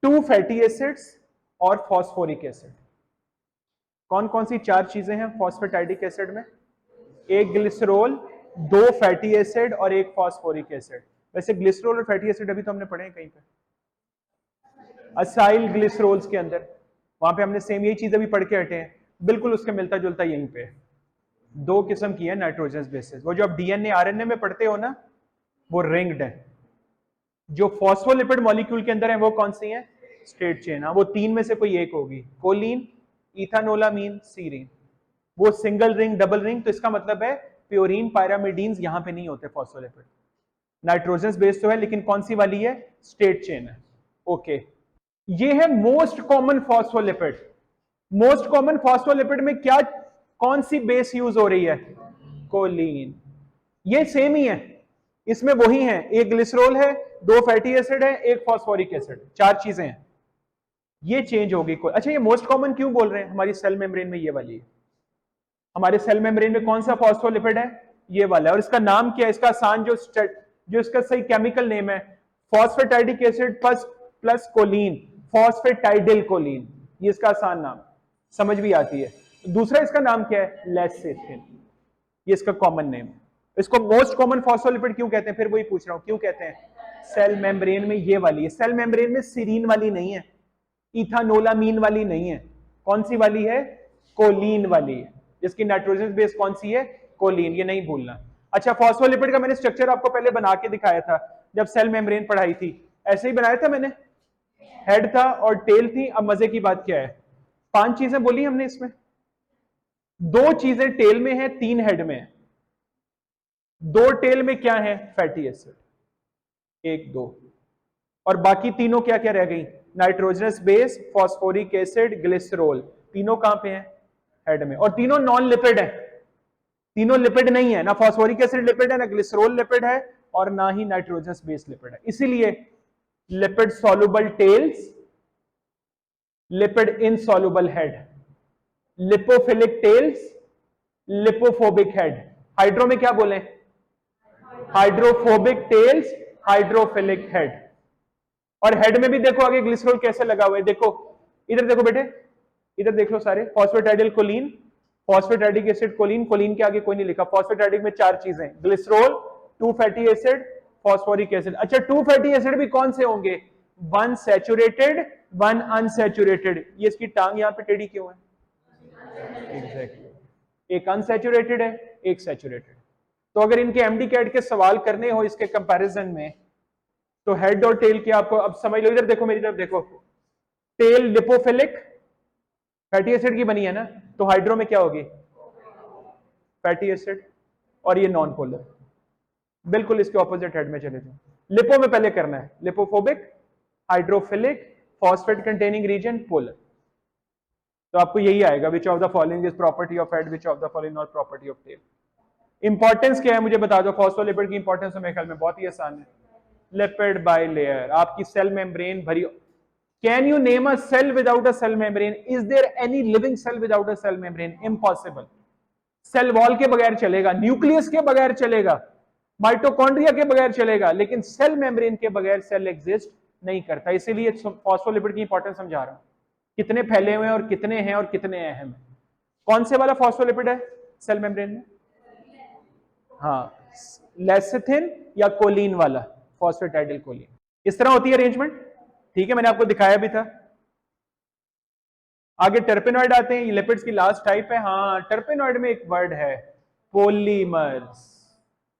2 फैटी एसिड्स और फॉस्फोरिक एसिड। कौन कौन सी 4 चीजें हैं फॉस्फेटाइडिक एसिड में? एक ग्लिसरोल, 2 फैटी एसिड और एक फॉस्फोरिक एसिड। वैसे ग्लिसरोल और फैटी एसिड अभी तो हमने पढ़े हैं कहीं पे, असाइल ग्लिसरोल्स के अंदर, वहां पे हमने सेम यही चीज अभी पढ़ के हटे हैं, बिल्कुल उसके मिलता जुलता यहीं पे। 2 किस्म की है नाइट्रोजन बेसिस। वो जो आप DNA RNA में पढ़ते हो ना, वो रिंग्ड है। जो फॉस्फोलिपिड मॉलिक्यूल के अंदर है वो कौन सी है? Straight chain. हाँ, वो 3 में से कोई एक होगी, कोलिन, इथानोलामीन, सीरीन। वो सिंगल रिंग, डबल रिंग, तो इसका मतलब है प्योरीन, पायरामिडीन्स यहां पे नहीं होते फॉस्फोलिपिड। नाइट्रोजन बेस तो है, लेकिन कौन सी वाली है? स्ट्रेट चेन है। ओके, ये है most common phospholipid. Most common phospholipid में क्या, कौन सी बेस यूज हो रही है? कोलिन। ये सेम ही है, इसमें वही है, एक ग्लिसरोल है, 2 फैटी एसिड है, एक फॉस्फोरिक एसिड, 4 चीजें हैं। ये चेंज होगी। अच्छा, ये मोस्ट कॉमन क्यों बोल रहे हैं? हमारी सेल मेम्ब्रेन में ये वाली है। हमारे सेल मेम्ब्रेन में कौन सा फॉस्फोलिपिड है? ये वाला है। और इसका नाम क्या है? इसका आसान जो इसका सही केमिकल नेम है, फॉस्फेटाइडिक एसिड प्लस कोलिन, फॉस्फेटाइडिल कोलिन। ये इसका आसान नाम, समझ भी आती है। दूसरा इसका नाम क्या है? लेसिथिन, ये इसका कॉमन नेम। इसको मोस्ट कॉमन फॉस्फोलिपिड क्यों कहते हैं? फिर वही पूछ रहा हूं, क्यों कहते हैं? सेल मेम्ब्रेन में ये वाली है, सेल मेम्ब्रेन में सीरीन वाली नहीं है, इथानोलामीन वाली नहीं है, कौन सी वाली है? कोलीन वाली है, जिसकी नाइट्रोजन बेस कौन सी है? कोलीन, ये नहीं भूलना। अच्छा, फॉस्फोलिपिड का मैंने स्ट्रक्चर आपको पहले बना के दिखाया था जब सेल मेम्ब्रेन पढ़ाई थी, ऐसे ही बनाया था मैंने। हेड था और टेल थी। अब मजे की बात क्या है, 5 चीजें बोली हमने इसमें, 2 चीजें टेल में है, 3 हेड में है। 2 टेल में क्या है? फैटी एसिड, 1 2, और बाकी तीनों क्या क्या रह गई? Nitrogenous base, phosphoric acid, glycerol, तीनों कहां पे हैं? हेड में। और तीनों नॉन लिपिड है, तीनों लिपिड नहीं है, ना फॉस्फोरिक एसिड लिपिड है, ना ग्लिसरॉल लिपिड है, और ना ही नाइट्रोजनस बेस लिपिड है। इसीलिए lipid soluble tails, lipid insoluble head, lipophilic tails, lipophobic head. Hydro में क्या बोले? Hydrophobic tails, hydrophilic head. और हेड में भी देखो आगे ग्लिसरॉल कैसे लगा हुआ है, देखो इधर देखो बेटे, इधर देख लो सारे, फॉस्फेटाइडिल कोलीन, फॉस्फेटाइडिक एसिड कोलीन, कोलीन के आगे कोई नहीं लिखा। फॉस्फेटाइडिक में 4 चीजें, glycerol, 2 fatty acid, phosphoric acid. अच्छा, 2 फैटी एसिड भी कौन से होंगे? 1 सैचुरेटेड, 1 अनसैचुरेटेड। ये इसकी टांग यहां पे टेढ़ी क्यों है? एग्जैक्टली, एक अनसैचुरेटेड है, एक सैचुरेटेड। तो अगर इनके एमडी कैट के सवाल करने हो इसके कंपैरिजन में, तो हेड और टेल के आपको अब समझ लो। इधर देखो, मेरी तरफ देखो, टेल लिपोफिलिक फैटी एसिड की बनी है ना, तो हाइड्रो में क्या होगी? फैटी एसिड, और ये नॉन पोलर, बिल्कुल इसके ऑपोजिट हेड में चले जाओ। लिपो में पहले करना है, lipophobic, hydrophilic, phosphate containing region, polar. तो आपको यही आएगा, which of the following is property of head, which of the following not property of tail. Importance क्या है मुझे बता दो, फॉस्फोलिपिड की इंपॉर्टेंस मेरे ख्याल में बहुत ही आसान है। लिपिड बाइलेयर, आपकी सेल मेम्ब्रेन भरी। Can you name a cell without a cell membrane? Is there any living cell without a cell membrane? Impossible. Cell wall के बगैर चलेगा, न्यूक्लियस के बगैर चलेगा, माइटोकॉन्ड्रिया के बगैर चलेगा, लेकिन सेल मेम्ब्रेन के बगैर सेल एग्जिस्ट नहीं करता। इसीलिए फॉस्फोलिपिड की इंपॉर्टेंस समझा रहा हूं, कितने फैले हुए हैं और कितने हैं और कितने अहम है। कौन से वाला फॉस्फोलिपिड है सेल मेम्ब्रेन में? हाँ, लेसिथिन या कोलीन वाला, फॉस्फेटाइडिल कोलीन। इस तरह होती है अरेंजमेंट, ठीक है, मैंने आपको दिखाया भी था। आगे टर्पेनॉइड आते हैं, ये लिपिड्स की लास्ट टाइप है। हाँ, टर्पेनॉइड में एक वर्ड है पॉलीमर्स।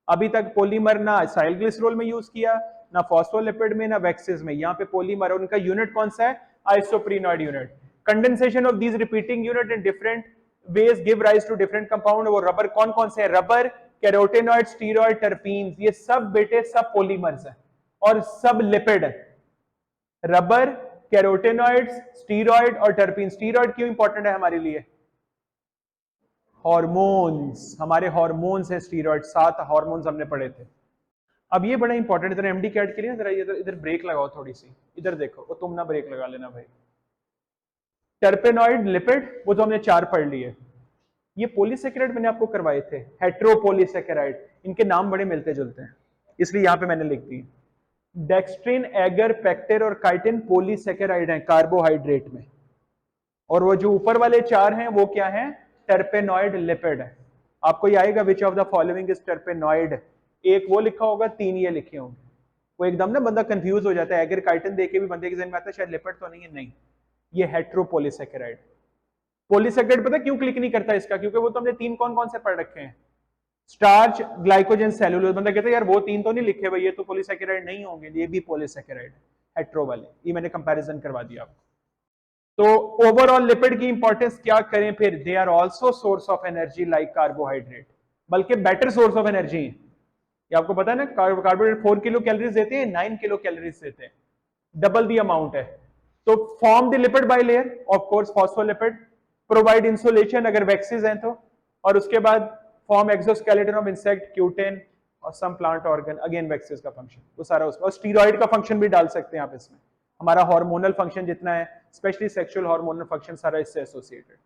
अभी तक पॉलीमर ना साइल ग्लिसरॉल में यूज किया, ना फॉस्फोलिपिड में, ना वैक्सेस में। यहाँ पे पॉलीमर, और उनका यूनिट कौन सा है? Isoprenoid unit. Condensation of these repeating unit in different ways give rise to different compound. वो रबर कौन कौन से है? रबर, कैरोटेनॉइड, स्टीरॉइड, टर्पीन्स, ये सब बेटे सब पॉलीमर्स है और सब लिपिड है। रबर, कैरोटेनॉइड्स, स्टीरॉइड और टर्पीन। स्टीरॉइड क्यों इंपॉर्टेंट है हमारे लिए? हार्मोन्स, हमारे हार्मोन्स है स्टीरॉइड, 7 हार्मोन्स हमने पढ़े थे। अब ये बड़ा इंपॉर्टेंट, इधर एमडी कैट के लिए जरा इधर इधर ब्रेक लगाओ थोड़ी सी, इधर देखो, और तुम ना ब्रेक लगा लेना भाई। टर्पेनॉइड, लिपिड, वो तो हमने 4 पढ़ लिए। ये पॉलीसेकेराइड मैंने आपको करवाए थे, हेट्रोपॉलीसेकेराइड, इनके नाम बड़े मिलते जुलते हैं, इसलिए यहां पे मैंने लिख दी। डेक्स्ट्रिन, एगर, पेक्टर और काइटिन पॉलीसेकेराइड हैं कार्बोहाइड्रेट में, और वो जो ऊपर वाले 4 हैं वो क्या हैं? टर्पेनॉइड लिपिड है। आपको ये आएगा which of the following is टर्पेनॉइड, एक वो लिखा होगा, 3 ये लिखे होंगे। वो एकदम ना बंदा कंफ्यूज हो जाता है, एगर काइटिन देके भी बंदे के जहन में आता है शायद लिपिड तो नहीं है, नहीं, ये हेट्रोपॉलीसेकेराइड। पॉलीसेकेराइड पता क्यों क्लिक नहीं करता इसका? क्योंकि वो तो हमने 3 कौन कौन से पढ़ रखे हैं, स्टार्च, ग्लाइकोजन, सेलुलोज। बंदा कहता है यार वो 3 तो नहीं लिखे भाई, ये तो पॉलीसेकेराइड नहीं होंगे, ये भी पॉलीसेकेराइड हेट्रो वाले। ये मैंने कंपैरिजन करवा दिया आपको। तो ओवरऑल लिपिड की इंपॉर्टेंस क्या करें फिर? They are also source of energy like carbohydrate, बल्कि बेटर सोर्स ऑफ एनर्जी है। ये आपको पता है ना, कार्बोहाइड्रेट 4 किलो कैलोरीज देते हैं, 9 किलो कैलोरीज देते हैं, डबल दी अमाउंट है। तो form the lipid bilayer, of course phospholipid, provide insulation अगर वैक्सीज हैं तो, और उसके बाद form exoskeleton of insect, cutin और some plant organ, again waxes का फंक्शन, वो सारा उसमें। और स्टीरॉइड का फंक्शन भी डाल सकते हैं आप इसमें। हमारा हार्मोनल फंक्शन जितना है, स्पेशली सेक्सुअल हार्मोनल फंक्शन, सारा इससे एसोसिएटेड।